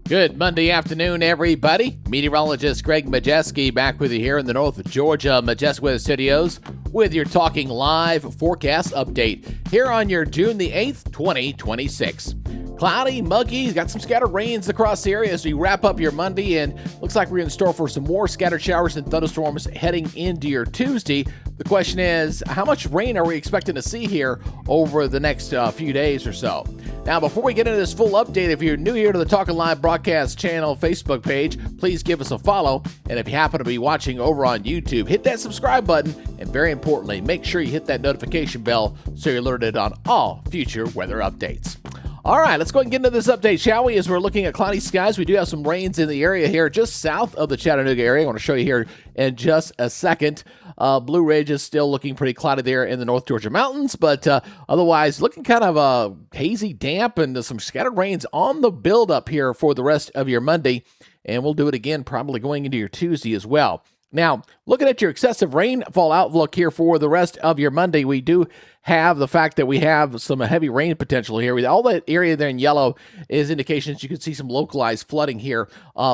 Good Monday afternoon, everybody. Meteorologist Greg Majewski back with you here in the North Georgia Majestic Weather Studios with your Talking Live forecast update here on your June the 8th, 2026. Cloudy, muggy, got some scattered rains across the area as we wrap up your Monday, and looks like we're in store for some more scattered showers and thunderstorms heading into your Tuesday. The question is, how much rain are we expecting to see here over the next few days or so? Now, before we get into this full update, if you're new here to the Talkin' Live broadcast channel Facebook page, please give us a follow. And if you happen to be watching over on YouTube, hit that subscribe button. And very importantly, make sure you hit that notification bell so you're alerted on all future weather updates. All right, let's go ahead and get into this update, shall we? As we're looking at cloudy skies, we do have some rains in the area here just south of the Chattanooga area. I want to show you here in just a second. Blue Ridge is still looking pretty cloudy there in the North Georgia mountains, but otherwise looking kind of hazy, damp, and some scattered rains on the buildup here for the rest of your Monday. And we'll do it again probably going into your Tuesday as well. Now, looking at your excessive rainfall outlook here for the rest of your Monday, we do have the fact that we have some heavy rain potential here. All that area there in yellow is indications you could see some localized flooding here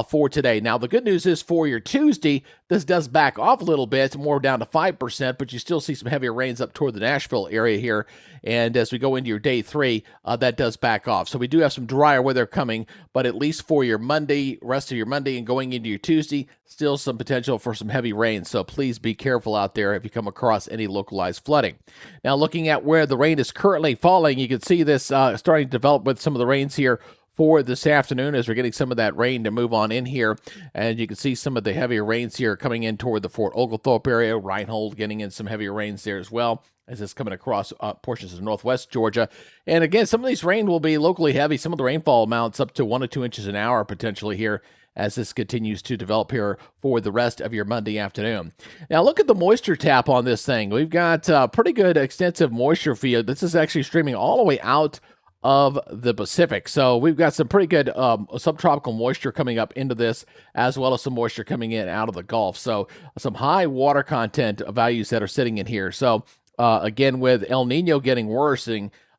for today. Now, the good news is for your Tuesday, this does back off a little bit, more down to 5%, but you still see some heavier rains up toward the Nashville area here. And as we go into your day 3, that does back off. So we do have some drier weather coming, but at least for your Monday, rest of your Monday and going into your Tuesday, still some potential for some heavy rain. So please be careful out there if you come across any localized flooding. Now, looking at where the rain is currently falling, you can see this starting to develop with some of the rains here for this afternoon as we're getting some of that rain to move on in here. And you can see some of the heavier rains here coming in toward the Fort Oglethorpe area. Reinhold getting in some heavier rains there as well as it's coming across portions of northwest Georgia. And again, some of these rain will be locally heavy. Some of the rainfall amounts up to 1 to 2 inches an hour potentially here as this continues to develop here for the rest of your Monday afternoon. Now, look at the moisture tap on this thing. We've got pretty good extensive moisture field. This is actually streaming all the way out of the Pacific. So we've got some pretty good subtropical moisture coming up into this, as well as some moisture coming in out of the Gulf. So some high water content values that are sitting in here. So again, with El Nino getting worse,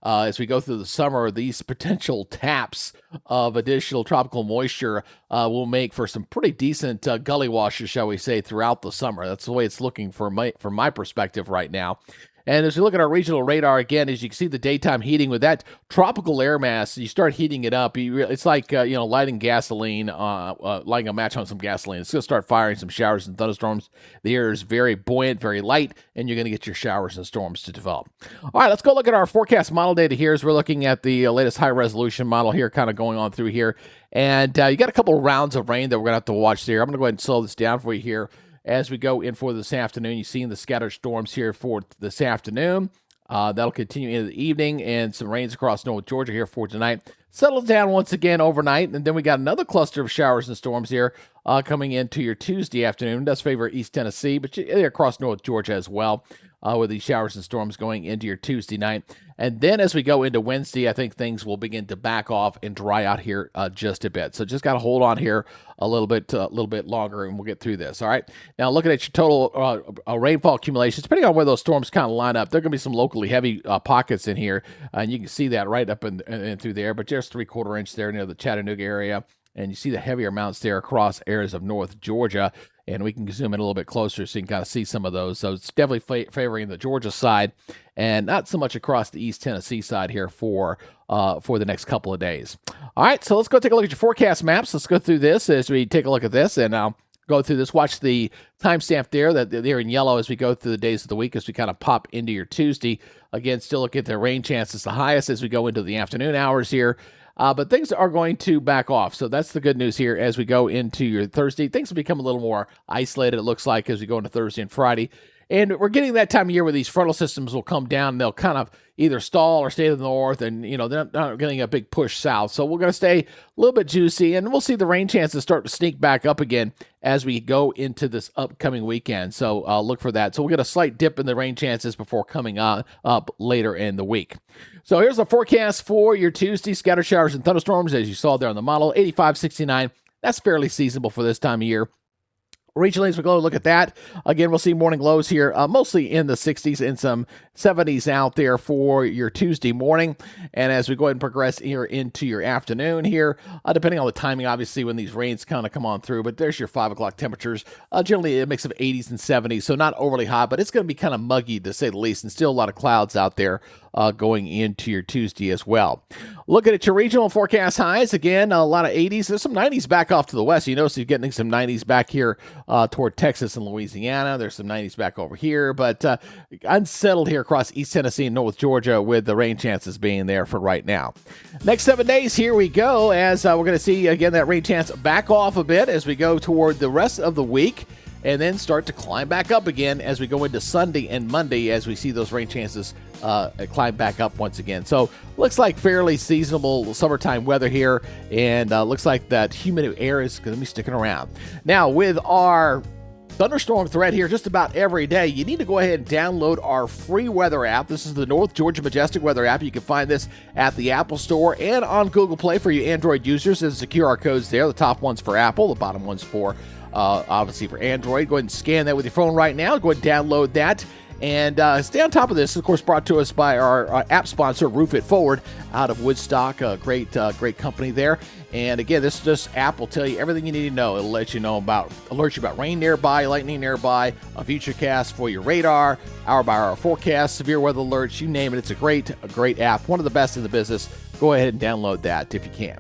as we go through the summer, these potential taps of additional tropical moisture will make for some pretty decent gully washes, shall we say, throughout the summer. That's the way it's looking from my perspective right now. And as we look at our regional radar again, as you can see the daytime heating with that tropical air mass, you start heating it up. It's like lighting gasoline, lighting a match on some gasoline. It's going to start firing some showers and thunderstorms. The air is very buoyant, very light, and you're going to get your showers and storms to develop. All right, let's go look at our forecast model data here as we're looking at the latest high resolution model here, kind of going on through here. And you got a couple of rounds of rain that we're going to have to watch there. I'm going to go ahead and slow this down for you here. As we go in for this afternoon, you've seen the scattered storms here for this afternoon. That'll continue into the evening, and some rains across North Georgia here for tonight. Settles down once again overnight, and then we got another cluster of showers and storms here coming into your Tuesday afternoon. It does favor East Tennessee, but they're across North Georgia as well, with these showers and storms going into your Tuesday night. And then as we go into Wednesday, I think things will begin to back off and dry out here just a bit. So just got to hold on here a little bit longer, and we'll get through this. All right. Now, looking at your total rainfall accumulations, depending on where those storms kind of line up, there are going to be some locally heavy pockets in here, and you can see that right up and through there. But just 3/4 inch there near the Chattanooga area, and you see the heavier amounts there across areas of North Georgia. And we can zoom in a little bit closer so you can kind of see some of those. So it's definitely favoring the Georgia side and not so much across the East Tennessee side here for the next couple of days. All right, so let's go take a look at your forecast maps. Let's go through this as we take a look at this, and I'll go through this. Watch the timestamp there, that they're in yellow as we go through the days of the week as we kind of pop into your Tuesday. Again, still look at the rain chances the highest as we go into the afternoon hours here. But things are going to back off. So that's the good news here as we go into your Thursday. Things will become a little more isolated, it looks like, as we go into Thursday and Friday. And we're getting that time of year where these frontal systems will come down and they'll kind of either stall or stay to the north, and they're not getting a big push south. So we're going to stay a little bit juicy, and we'll see the rain chances start to sneak back up again as we go into this upcoming weekend. So look for that. So we'll get a slight dip in the rain chances before coming up later in the week. So here's the forecast for your Tuesday. Scattered showers and thunderstorms, as you saw there on the model, 85, 69. That's fairly seasonable for this time of year. Regionally, as we go look at that, again, we'll see morning lows here, mostly in the 60s and some 70s out there for your Tuesday morning. And as we go ahead and progress here into your afternoon here, depending on the timing, obviously, when these rains kind of come on through, but there's your 5 o'clock temperatures. Generally, a mix of 80s and 70s, so not overly hot, but it's going to be kind of muggy, to say the least, and still a lot of clouds out there going into your Tuesday as well. Looking at your regional forecast highs, again, a lot of 80s. There's some 90s back off to the west. You notice you're getting some 90s back here toward Texas and Louisiana. There's some 90s back over here, but unsettled here across East Tennessee and North Georgia, with the rain chances being there for right now. Next 7 days, here we go, as we're going to see, again, that rain chance back off a bit as we go toward the rest of the week, and then start to climb back up again as we go into Sunday and Monday, as we see those rain chances climb back up once again. So looks like fairly seasonable summertime weather here, and looks like that humid air is going to be sticking around. Now, with our thunderstorm threat here just about every day, you need to go ahead and download our free weather app. This is the North Georgia Majestic weather app. You can find this at the Apple Store and on Google Play for you Android users. There's the QR codes there. The top one's for Apple, the bottom one's for obviously for Android. Go ahead and scan that with your phone right now. Go ahead and download that. And stay on top of this. Of course, brought to us by our app sponsor, Roof It Forward, out of Woodstock. A great company there. And again, this app will tell you everything you need to know. It'll let you know about, alert you about rain nearby, lightning nearby, a future cast for your radar, hour-by-hour forecast, severe weather alerts, you name it. It's a great app. One of the best in the business. Go ahead and download that if you can.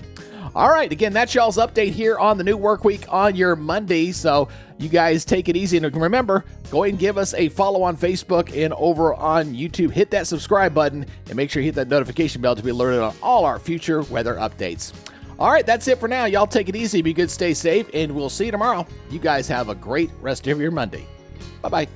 All right, again, that's y'all's update here on the new work week on your Monday. So you guys take it easy. And remember, go ahead and give us a follow on Facebook and over on YouTube. Hit that subscribe button and make sure you hit that notification bell to be alerted on all our future weather updates. All right, that's it for now. Y'all take it easy. Be good, stay safe, and we'll see you tomorrow. You guys have a great rest of your Monday. Bye-bye.